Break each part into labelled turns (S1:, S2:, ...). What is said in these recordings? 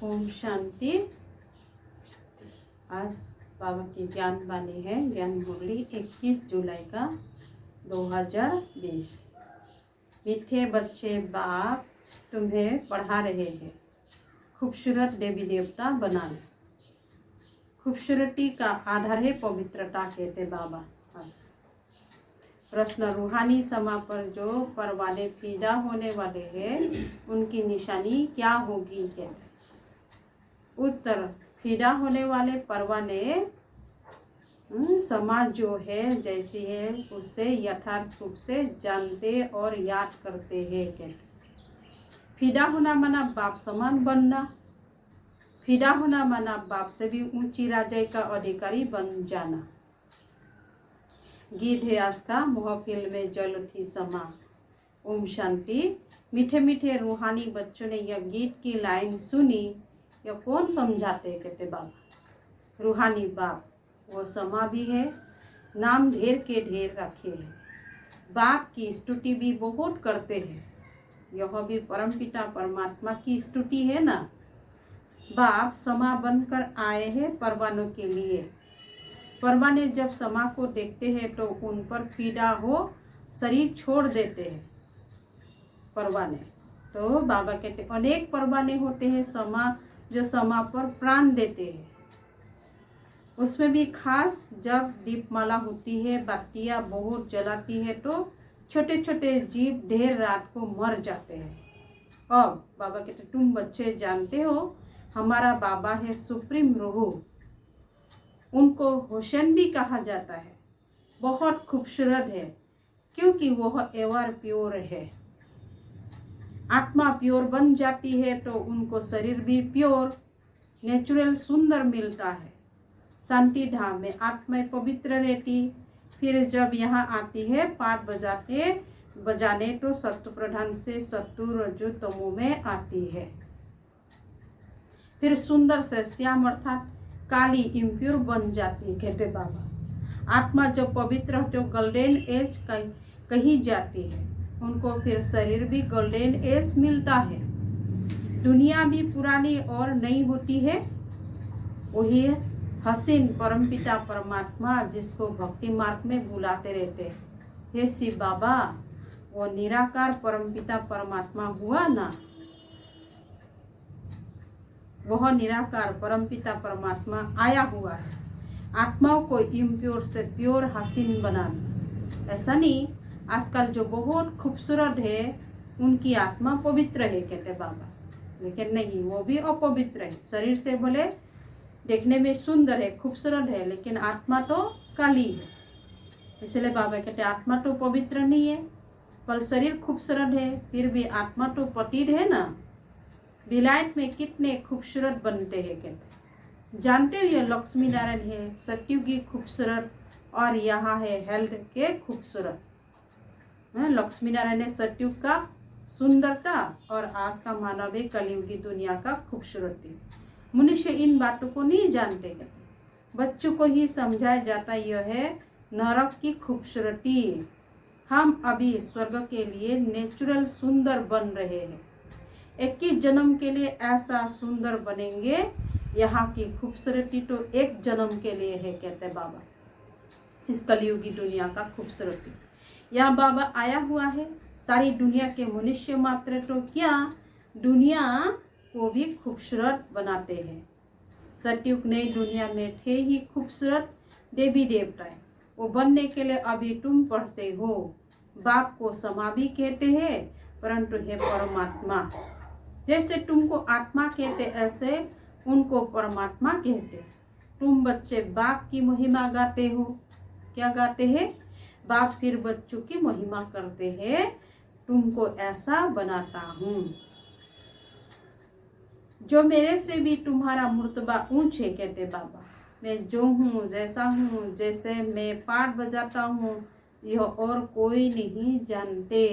S1: ओम शांति। आज बाबा की ज्ञान वाणी है, ज्ञान मुरली 21 जुलाई का 2020। मीठे बच्चे, बाप तुम्हें पढ़ा रहे हैं खूबसूरत देवी देवता बनाना। खूबसूरती का आधार है पवित्रता, कहते बाबा। प्रश्न, रूहानी समा पर जो परवाने फीदा होने वाले हैं उनकी निशानी क्या होगी, कहते। उत्तर, फीदा होने वाले परवाने समाज जो है जैसी है उससे यथार्थ रूप से जानते और याद करते हैं, कहते। फीदा होना माना बाप समान बनना। फीदा होना माना बाप से भी ऊंची राजाई का अधिकारी बन जाना। गीत है आज का, महफिल में जल थी समा। ओम शांति। मीठे मीठे रूहानी बच्चों ने यह गीत की लाइन सुनी। यह कौन समझाते, कहते बाबा। रूहानी बाप, वो समा भी है, नाम ढेर के ढेर रखे हैं। बाप की स्तुति भी बहुत करते हैं। यह भी परमपिता परमात्मा की स्तुति है ना। बाप समा बनकर आए हैं परवानों के लिए। परवाने जब समा को देखते हैं तो उन पर फीदा हो शरीर छोड़ देते हैं। परवाने तो बाबा कहते अनेक परवाने होते हैं समा, जो समा पर प्राण देते हैं। उसमें भी खास जब दीपमाला होती है, बत्तियां बहुत जलाती है तो छोटे छोटे जीव ढेर रात को मर जाते हैं। अब बाबा कहते तुम बच्चे जानते हो हमारा बाबा है सुप्रीम रूह। उनको हुसैन भी कहा जाता है। बहुत खूबसूरत है क्योंकि वह एवर प्योर है। आत्मा प्योर बन जाती है तो उनको शरीर भी प्योर नेचुरल सुंदर मिलता है। शांति धाम में आत्मा पवित्र रहती। फिर जब यहाँ आती है पाठ बजाने तो सत्व प्रधान से सत्तु रजु तमो में आती है। फिर सुंदर से श्याम अर्थात काली इम्प्योर बन जाती है, कहते बाबा। आत्मा जब पवित्र तो गोल्डन एज कही जाती है। उनको फिर शरीर भी गोल्डन एज मिलता है। दुनिया भी पुरानी और नई होती है। वही हसीन परमपिता परमात्मा जिसको भक्ति मार्ग में बुलाते रहते हैं। हे शिव बाबा, वो निराकार परमपिता परमात्मा हुआ ना। वह निराकार परमपिता परमात्मा आया हुआ है आत्माओं को इम्प्योर से प्योर हसीन बनाना। ऐसा नहीं, आजकल जो बहुत खूबसूरत है उनकी आत्मा पवित्र है, कहते बाबा। लेकिन नहीं, वो भी अपवित्र है। शरीर से भले देखने में सुंदर है, खूबसूरत है, लेकिन आत्मा तो काली है। इसलिए बाबा कहते आत्मा तो पवित्र नहीं है, पर शरीर खूबसूरत है, फिर भी आत्मा तो पतित है ना। विलायत में कितने खूबसूरत बनते हैं, कहते जानते हो। ये लक्ष्मी नारायण है सत्युगी खूबसूरत, और यहाँ है हेल्थ के खूबसूरत। लक्ष्मी नारायण है सत्युग का सुंदरता और आज का मानव है कलयुगी दुनिया का खूबसूरती। मनुष्य इन बातों को नहीं जानते। बच्चों को ही समझाया जाता यह है नरक की खूबसूरती। हम अभी स्वर्ग के लिए नेचुरल सुंदर बन रहे हैं। 21 जन्म के लिए ऐसा सुंदर बनेंगे। यहाँ की खूबसूरती तो एक जन्म के लिए है, कहते बाबा। इस कलयुगी दुनिया का खूबसूरती यहाँ बाबा आया हुआ है। सारी दुनिया के मनुष्य मात्र तो क्या, दुनिया को भी खूबसूरत बनाते हैं। सतयुग नई दुनिया में थे ही खूबसूरत देवी देवताएं। वो बनने के लिए अभी तुम पढ़ते हो। बाप को समा भी कहते हैं, परंतु है परमात्मा। जैसे तुमको आत्मा कहते ऐसे उनको परमात्मा कहते। तुम बच्चे बाप की महिमा गाते हो। क्या गाते हैं? बाप फिर बच्चों की महिमा करते हैं। तुमको ऐसा बनाता हूँ जो मेरे से भी तुम्हारा मुर्तबा ऊंचे, कहते बाबा। मैं जो हूँ, जैसा हूँ, जैसे मैं पाठ बजाता हूँ, यह और कोई नहीं जानते।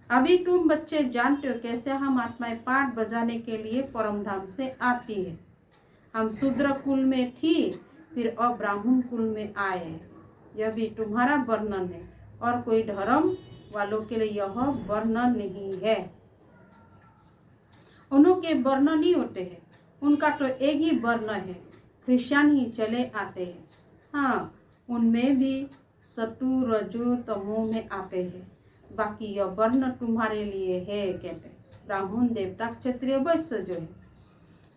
S1: अभी तुम बच्चे जानते हो कैसे हम आत्माएं पाठ बजाने के लिए परम धाम से आती है। हम शूद्र कुल में थी, फिर अब ब्राह्मण कुल में आए। यह भी तुम्हारा वर्णन है और कोई धर्म वालों के लिए यह वर्णन नहीं है। उनके वर्ण नहीं होते हैं, उनका तो एक ही वर्ण है, क्रिश्चियन ही चले आते हैं। हाँ, उनमें भी सत्व रजो तमो में आते हैं। बाकी यह वर्ण तुम्हारे लिए है कहते, ब्राह्मण देवता क्षत्रिय वैश्य जो है।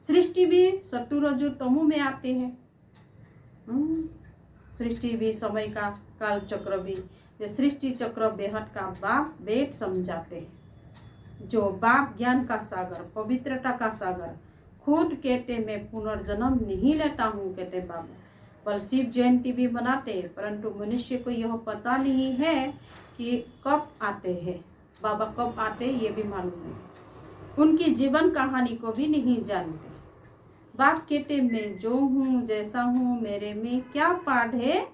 S1: सृष्टि भी सत्व रजो तमो में आते हैं। सृष्टि भी समय का काल चक्र भी, ये सृष्टि चक्र बेहद का बाप बेट समझाते हैं। जो बाप ज्ञान का सागर, पवित्रता का सागर, खुद कहते मैं पुनर्जन्म नहीं लेता हूँ कहते बाबा। बल शिव जयंती भी मनाते, परंतु मनुष्य को यह पता नहीं है कि कब आते हैं बाबा, कब आते ये भी मालूम नहीं। उनकी जीवन कहानी को भी नहीं जानते। बाप कहते मैं जो हूँ, जैसा हूँ, मेरे में क्या पाठ है,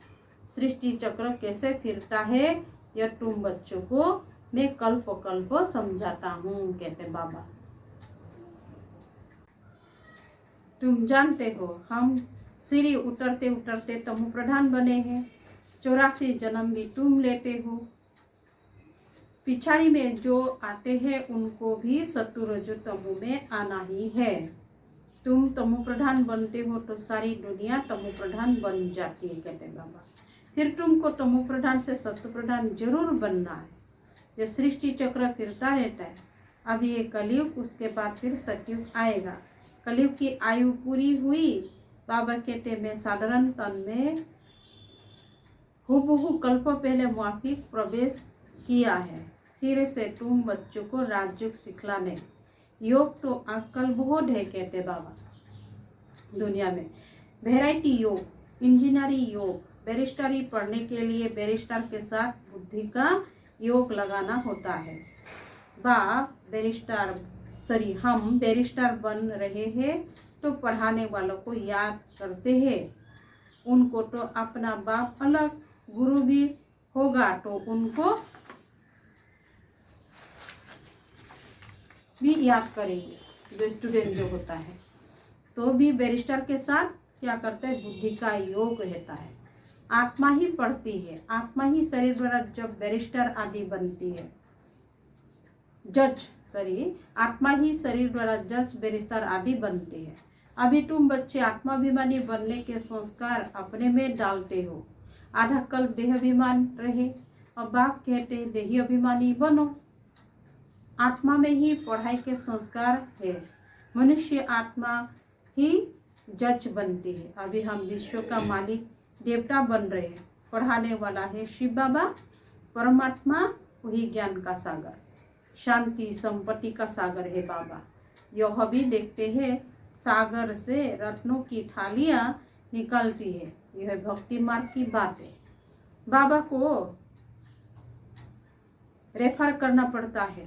S1: सृष्टि चक्र कैसे फिरता है, यह तुम बच्चों को मैं कल्प कल्प समझाता हूँ कहते बाबा। तुम जानते हो हम सीढ़ी उतरते उतरते तमो प्रधान बने हैं। 84 जन्म भी तुम लेते हो। पिछाड़ी में जो आते हैं उनको भी सत्व रजो तमो में आना ही है। तुम तमो प्रधान बनते हो तो सारी दुनिया तमो प्रधान बन जाती है कहते बाबा। फिर तुमको तमो प्रधान से सत्व प्रधान जरूर बनना है। ये सृष्टि चक्र फिरता रहता है। अभी ये कलयुग, उसके बाद फिर सतयुग आएगा। कलयुग की आयु पूरी हुई, बाबा कहते मैं साधारण तन में हुबहू कल्प पहले माफिक प्रवेश किया है। फिर से तुम बच्चों को राजयोग सिखलाने। योग तो आजकल बहुत है कहते बाबा दुनिया में। वैरायटी योग, इंजीनियरिंग योग, बैरिस्टरी पढ़ने के लिए बैरिस्टर के साथ बुद्धि का योग लगाना होता है। बाप बैरिस्टर हम बैरिस्टर बन रहे हैं तो पढ़ाने वालों को याद करते हैं। उनको तो अपना बाप अलग गुरु भी होगा तो उनको भी याद करेंगे। जो स्टूडेंट जो होता है तो भी बैरिस्टर के साथ क्या करते हैं, बुद्धि का योग रहता है। आत्मा ही पढ़ती है, आत्मा ही शरीर द्वारा जब बैरिस्टर आदि बनती है, आत्मा ही शरीर द्वारा जज बैरिस्टर आदि बनती है। अभी तुम बच्चे आत्माभिमानी बनने के संस्कार अपने में डालते हो। आधा कल्प देहाभिमान रहे और बाप कहते हैं देही अभिमानी बनो। आत्मा में ही पढ़ाई के संस्कार है। मनुष्य आत्मा ही जज बनती है। अभी हम विश्व का मालिक देवता बन रहे हैं। पढ़ाने वाला है शिव बाबा, परमात्मा, वही ज्ञान का सागर, शांति संपत्ति का सागर है बाबा। यह भी देखते हैं सागर से रत्नों की थालियां निकलती है। यह भक्ति मार्ग की बात है। बाबा को रेफर करना पड़ता है।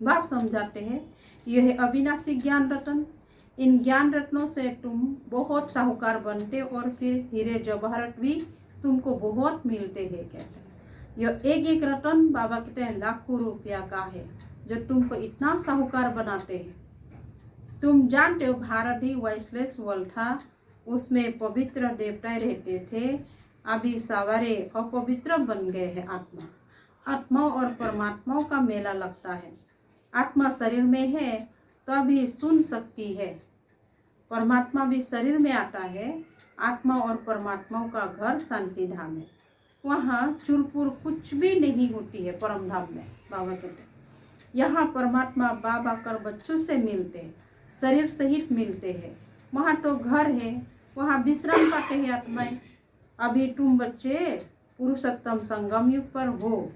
S1: बाप समझाते हैं यह अविनाशी ज्ञान रत्न, इन ज्ञान रत्नों से तुम बहुत साहूकार बनते और फिर हीरे जवाहरत भी तुमको बहुत मिलते हैं कहते हैं। यह एक एक रत्न बाबा कहते हैं लाखों रुपया का है जो तुमको इतना साहूकार बनाते हैं। तुम जानते हो भारत ही वाइसलेस वर्ल्ड था, उसमें पवित्र देवता रहते थे। अभी सारे अपवित्र बन गए हैं। आत्मा और परमात्माओं का मेला लगता है। आत्मा शरीर में है तभी सुन सकती है। परमात्मा भी शरीर में आता है। आत्मा और परमात्माओं का घर शांति धाम है। वहाँ चुरपुर कुछ भी नहीं होती है। परम धाम में बाबा कहते हैं यहाँ परमात्मा बाबा कर बच्चों से मिलते हैं, शरीर सहित मिलते हैं। वहाँ तो घर है, वहाँ विश्राम पाते हैं आत्माएं। अभी तुम बच्चे पुरुषोत्तम संगम युग पर हो,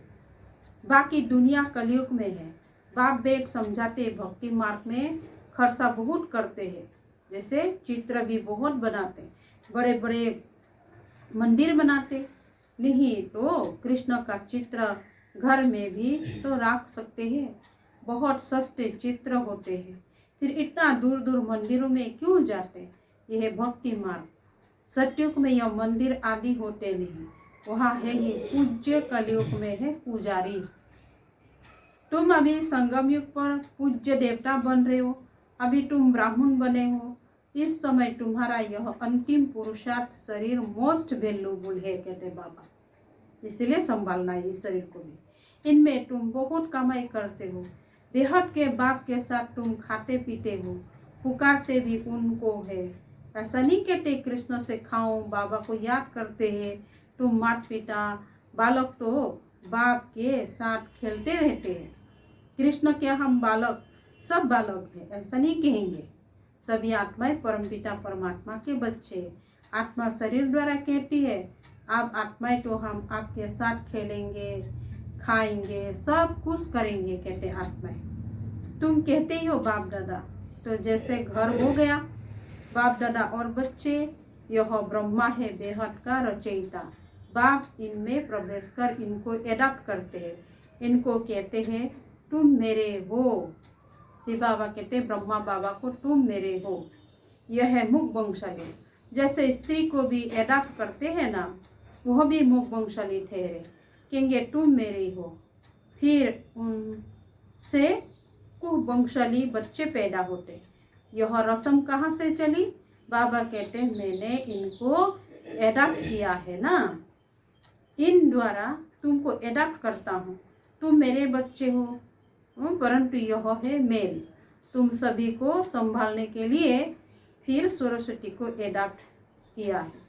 S1: बाकी दुनिया कलयुग में है। बाप बेट समझाते भक्ति मार्ग में खर्चा बहुत करते हैं। जैसे चित्र भी बहुत बनाते, बड़े बड़े मंदिर बनाते, नहीं तो कृष्ण का चित्र घर में भी तो रख सकते हैं। बहुत सस्ते चित्र होते हैं, फिर इतना दूर दूर मंदिरों में क्यों जाते। यह भक्ति मार्ग। सतयुग में यह मंदिर आदि होते नहीं, वहाँ है ही पूज्य। कलयुग में है पुजारी। तुम अभी संगम युग पर पूज्य देवता बन रहे हो। अभी तुम ब्राह्मण बने हो। इस समय तुम्हारा यह अंतिम पुरुषार्थ शरीर मोस्ट वैल्यूबल है कहते बाबा, इसलिए संभालना है इस शरीर को भी। इनमें तुम बहुत कमाई करते हो। बेहद के बाप के साथ तुम खाते पीते हो, पुकारते भी उनको है। ऐसा नहीं कहते कृष्ण से खाओ, बाबा को याद करते हैं। तुम माता पिता बालक तो बाप के साथ खेलते रहते हैं। कृष्ण क्या हम बालक, सब बालक है, ऐसा नहीं कहेंगे। सभी आत्माएं परमपिता परमात्मा के बच्चे। आत्मा शरीर द्वारा कहती है आप आत्माएं तो हम आपके साथ खेलेंगे, खाएंगे, सब कुछ करेंगे, कहते आत्माएं। तुम कहते ही हो बाप दादा, तो जैसे घर हो गया बाप दादा और बच्चे। यह ब्रह्मा है बेहद का रचयिता। बाप इनमें प्रवेश कर इनको एडॉप्ट करते हैं, इनको कहते हैं तुम मेरे हो। शिव बाबा कहते ब्रह्मा बाबा को तुम मेरे हो। यह है मुख वंशाली। जैसे स्त्री को भी एडॉप्ट करते हैं ना, वह भी मुख वंशाली ठहरे, कहेंगे तुम मेरे हो। फिर उनसे कुछ वंशाली बच्चे पैदा होते। यह रस्म कहाँ से चली? बाबा कहते हैं मैंने इनको एडॉप्ट किया है ना, इन द्वारा तुमको एडॉप्ट करता हूँ, तुम मेरे बच्चे हो। परंतु यह है मेल, तुम सभी को संभालने के लिए फिर सरस्वती को एडॉप्ट किया है।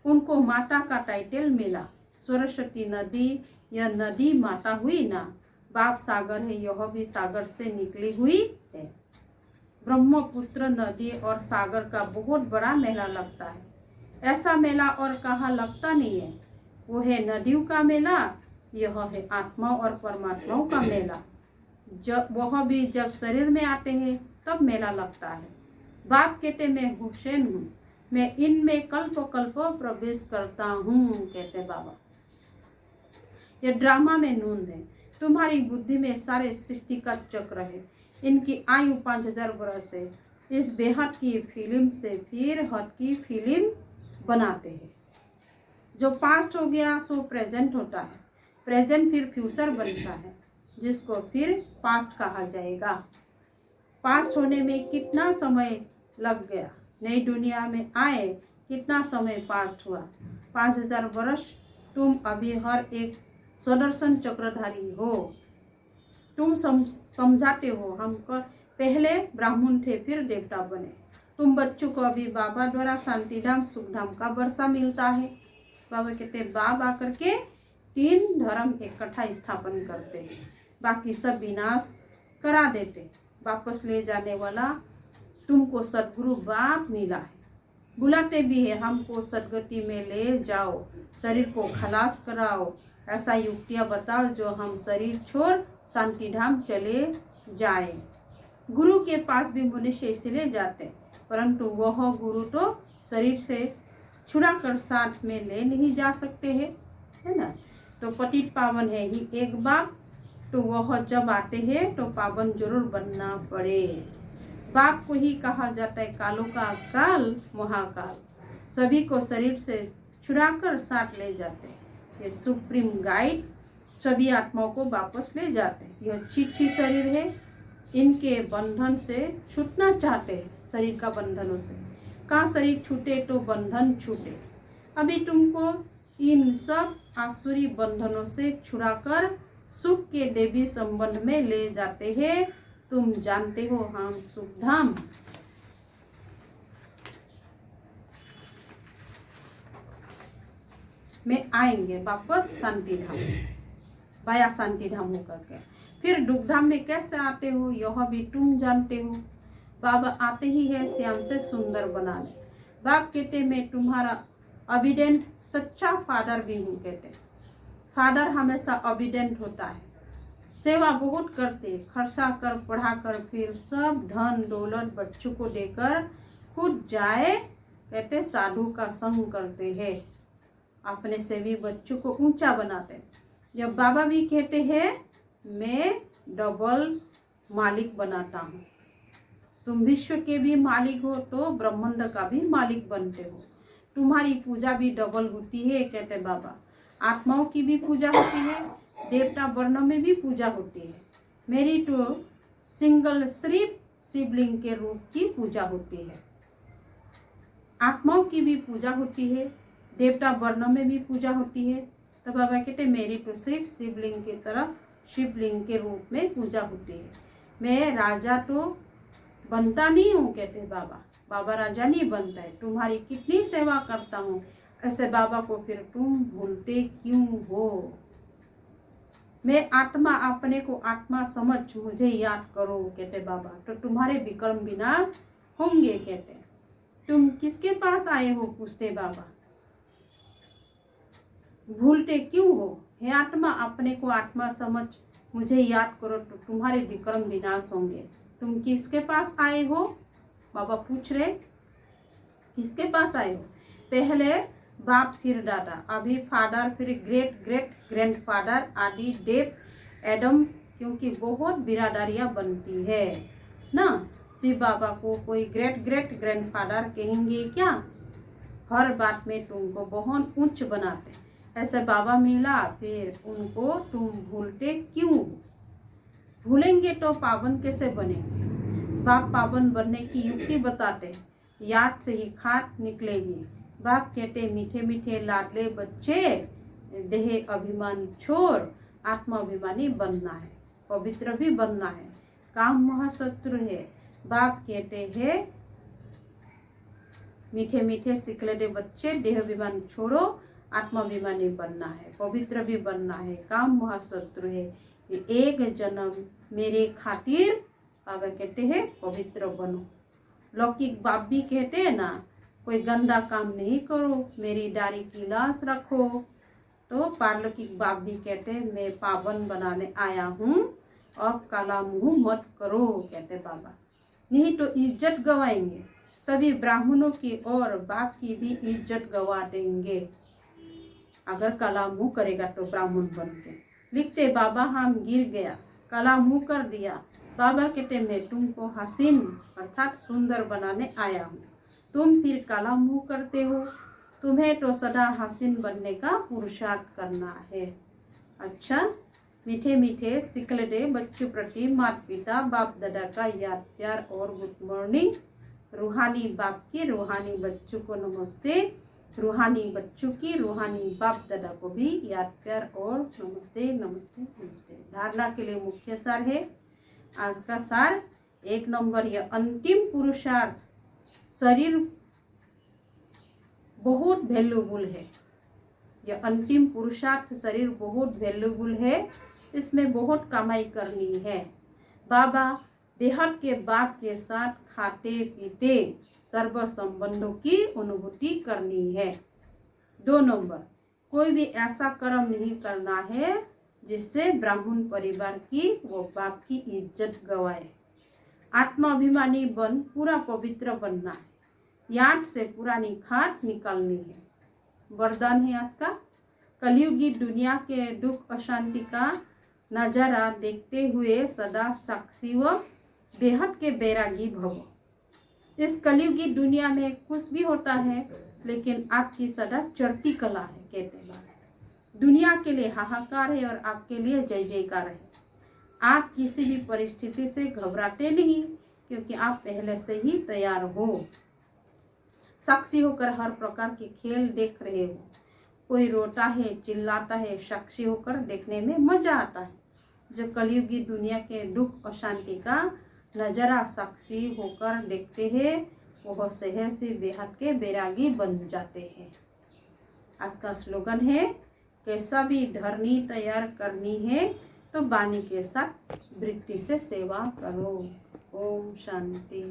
S1: उनको माता का टाइटल मिला। सरस्वती नदी, यह नदी माता हुई ना, बाप सागर है, यह भी सागर से निकली हुई है। ब्रह्मपुत्र नदी और सागर का बहुत बड़ा मेला लगता है। ऐसा मेला और कहाँ लगता नहीं है। वो है नदियों का मेला, यह है आत्मा और परमात्माओं का मेला। जब वह भी जब शरीर में आते हैं तब मेला लगता है। बाप कहते मैं हुसैन हूँ, मैं इनमें कल्प कल्प प्रवेश करता हूँ, कहते बाबा। ये ड्रामा में नूंद है। तुम्हारी बुद्धि में सारे सृष्टि का चक्र है। इनकी आयु 5000 वर्ष है। इस बेहद की फिल्म से फिर हद की फिल्म बनाते हैं। जो पास्ट हो गया सो प्रेजेंट होता है, प्रेजेंट फिर फ्यूचर बनता है, जिसको फिर पास्ट कहा जाएगा। पास्ट होने में कितना समय लग गया, नई दुनिया में आए कितना समय पास्ट हुआ, 5000 वर्ष। तुम अभी हर एक सुदर्शन चक्रधारी हो। तुम समझाते हो हमको पहले ब्राह्मण थे फिर देवता बने। तुम बच्चों को अभी बाबा द्वारा शांतिधाम सुखधाम का वर्षा मिलता है। बाबा कहते बाप आकर के 3 धर्म इकट्ठा स्थापन करते हैं, बाकी सब विनाश करा देते। वापस ले जाने वाला तुमको सदगुरु बाप मिला है। बुलाते भी है हमको सदगति में ले जाओ, शरीर को खलास कराओ, ऐसा युक्तियाँ बताओ जो हम शरीर छोड़ शांतिधाम चले जाए। गुरु के पास भी मनुष्य इसलिए जाते, परंतु वह गुरु तो शरीर से छुड़ा कर साथ में ले नहीं जा सकते हैं, है ना। तो पतित पावन है ही एक बाप, तो वह जब आते हैं तो पावन जरूर बनना पड़े। बाप को ही कहा जाता है कालों का काल महाकाल। सभी को शरीर से छुड़ाकर साथ ले जाते हैं। ये सुप्रीम गाइड सभी आत्माओं को वापस ले जाते हैं। यह चिच्छी शरीर है, इनके बंधन से छूटना चाहते हैं, शरीर का बंधनों से। कहाँ शरीर छूटे तो बंधन छूटे। अभी तुमको इन सब आसुरी बंधनों से छुड़ाकर सुख के देवी संबंध में ले जाते हैं। तुम जानते हो हम सुखधाम में आएंगे वापस शांतिधाम, वाया शांतिधाम होकर के। फिर दुखधाम में कैसे आते हो यह भी तुम जानते हो। बाबा आते ही है श्याम से सुंदर बनाने। बाप कहते मैं तुम्हारा ऑबिडेंट सच्चा फादर भी हूँ, कहते फादर हमेशा ऑबिडेंट होता है, सेवा बहुत करते, खर्चा कर पढ़ा कर फिर सब धन दौलत बच्चों को देकर खुद जाए, कहते साधु का संग करते हैं, अपने सेवी बच्चों को ऊंचा बनाते। जब बाबा भी कहते हैं मैं डबल मालिक बनाता हूँ, तुम विश्व के भी मालिक हो तो ब्रह्मांड का भी मालिक बनते हो। तुम्हारी पूजा भी डबल होती है, कहते बाबा। आत्माओं की भी पूजा होती है, देवता वर्णों में भी पूजा होती है। मेरी तो सिंगल सिर्फ शिवलिंग के रूप की पूजा होती है। आत्माओं की भी पूजा होती है, देवता वर्णों में भी पूजा होती है। तो बाबा कहते मेरी तो सिर्फ शिवलिंग की तरह शिवलिंग के रूप में पूजा होती है। मैं राजा तो बनता नहीं हूँ, कहते बाबा। बाबा राजा नहीं बनता है, तुम्हारी कितनी सेवा करता हूँ, ऐसे बाबा को फिर तुम भूलते क्यों हो। मैं आत्मा, अपने को आत्मा समझ मुझे याद करो, कहते बाबा, तो तुम्हारे विक्रम विनाश होंगे, कहते। तुम किसके पास आए हो, पूछते बाबा, भूलते क्यों हो। हे आत्मा, अपने को आत्मा समझ मुझे याद करो तो तुम्हारे विक्रम विनाश होंगे। तुम किसके पास आए हो, बाबा पूछ रहे, किसके पास आए हो। पहले बाप, फिर दादा, अभी फादर, फिर ग्रेट ग्रेट ग्रैंडफादर आदि डेव एडम, क्योंकि बहुत बिरादरियां बनती है ना। शिव बाबा को कोई ग्रेट ग्रेट ग्रैंडफादर कहेंगे क्या। हर बात में तुमको बहुत उच्च बनाते, ऐसे बाबा मिला, फिर उनको तुम भूलते क्यों। भूलेंगे तो पावन कैसे बनेंगे। बाप पावन बनने की युक्ति बताते, याद से ही खाट निकलेगी। बाप कहते, मीठे मीठे लाडले बच्चे, देह अभिमान छोड़ आत्माभिमानी बनना है, पवित्र भी बनना है, काम महाशत्रु है। बाप कहते हैं, मीठे मीठे सिकलते बच्चे, देह अभिमान छोड़ो, आत्माभिमानी बनना है, पवित्र भी बनना है, काम महाशत्रु है। एक जन्म मेरे खातिर, बाबा कहते हैं, पवित्र बनो। लौकिक बाप भी कहते हैं ना, कोई गंदा काम नहीं करो, मेरी दाढ़ी की लाश रखो। तो पारलौकिक बाप भी कहते हैं, मैं पावन बनाने आया हूँ, अब काला मुंह मत करो, कहते बाबा, नहीं तो इज्जत गवाएंगे। सभी ब्राह्मणों की और बाप की भी इज्जत गवा देंगे अगर काला मुंह करेगा तो ब्राह्मण बन के। लिखते बाबा, हम गिर गया, काला मुंह कर दिया। बाबा कहते, मैं तुमको हसीन अर्थात सुंदर बनाने आया हूँ, तुम फिर काला मुंह करते हो। तुम्हें तो सदा हसीन बनने का पुरुषार्थ करना है। अच्छा, मीठे मीठे सिकलते बच्चों प्रति माता पिता बाप दादा का याद प्यार और गुड मॉर्निंग। रूहानी बाप की रूहानी बच्चों को नमस्ते, रूहानी बच्चों की रूहानी बाप दादा को भी याद प्यार और नमस्ते नमस्ते नमस्ते। धारणा के लिए मुख्य सार है आज का सार। 1 नंबर, यह अंतिम पुरुषार्थ शरीर बहुत वैल्यूबल है। यह अंतिम पुरुषार्थ शरीर बहुत वैल्यूबल है, इसमें बहुत कमाई करनी है। बाबा बेहद के बाप के साथ खाते पीते सर्व संबंधों की अनुभूति करनी है। 2 नंबर, कोई भी ऐसा कर्म नहीं करना है जिससे ब्राह्मण परिवार की वो बाप की इज्जत गवाए। आत्माभिमानी बन पूरा पवित्र बनना है, याद से पुरानी खाट निकालनी है। वरदान है आज का, कलयुगी दुनिया के दुख अशांति का नजारा देखते हुए सदा साक्षी व बेहद के बैरागी भव। इस कलयुगी दुनिया में कुछ भी होता है, लेकिन आपकी सदा चढ़ती कला है, कहते हैं। दुनिया के लिए हाहाकार है और आपके लिए जय जयकार है। आप किसी भी परिस्थिति से घबराते नहीं, क्योंकि आप पहले से ही तैयार हो। साक्षी होकर हर प्रकार के खेल देख रहे हो। कोई रोता है, चिल्लाता है, साक्षी होकर देखने में मजा आता है। जो कलयुगी दुनिया के दुख अशांति का नजरा साक्षी होकर देखते हैं, वह सहज से बेहद के बैरागी बन जाते हैं। आज का स्लोगन है, कैसा भी धरनी तैयार करनी है तो बानी के साथ वृत्ति से सेवा करो। ओम शांति।